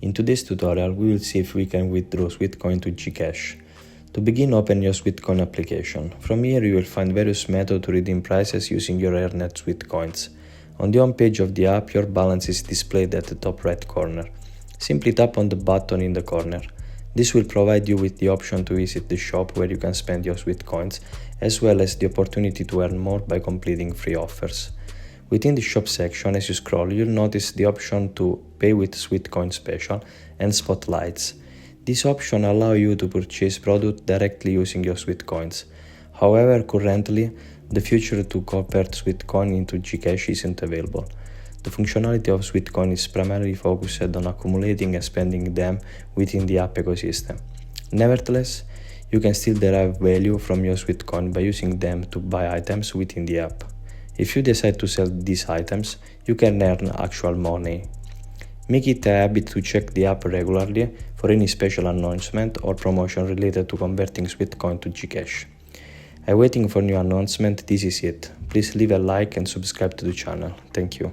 In today's tutorial, we will see if we can withdraw Sweatcoin to Gcash. To begin, open your Sweatcoin application. From here, you will find various methods to redeem prices using your earned Sweatcoins. On the home page of the app, your balance is displayed at the top right corner. Simply tap on the button in the corner. This will provide you with the option to visit the shop where you can spend your Sweatcoins, as well as the opportunity to earn more by completing free offers. Within the shop section, as you scroll, you'll notice the option to pay with Sweatcoin special and spotlights. These options allow you to purchase products directly using your Sweatcoins. However, currently, the feature to convert Sweatcoin into Gcash isn't available. The functionality of Sweatcoin is primarily focused on accumulating and spending them within the app ecosystem. Nevertheless, you can still derive value from your Sweatcoin by using them to buy items within the app. If you decide to sell these items, you can earn actual money. Make it a habit to check the app regularly for any special announcement or promotion related to converting Sweatcoin to Gcash. I'm waiting for new announcement. This is it. Please leave a like and subscribe to the channel. Thank you.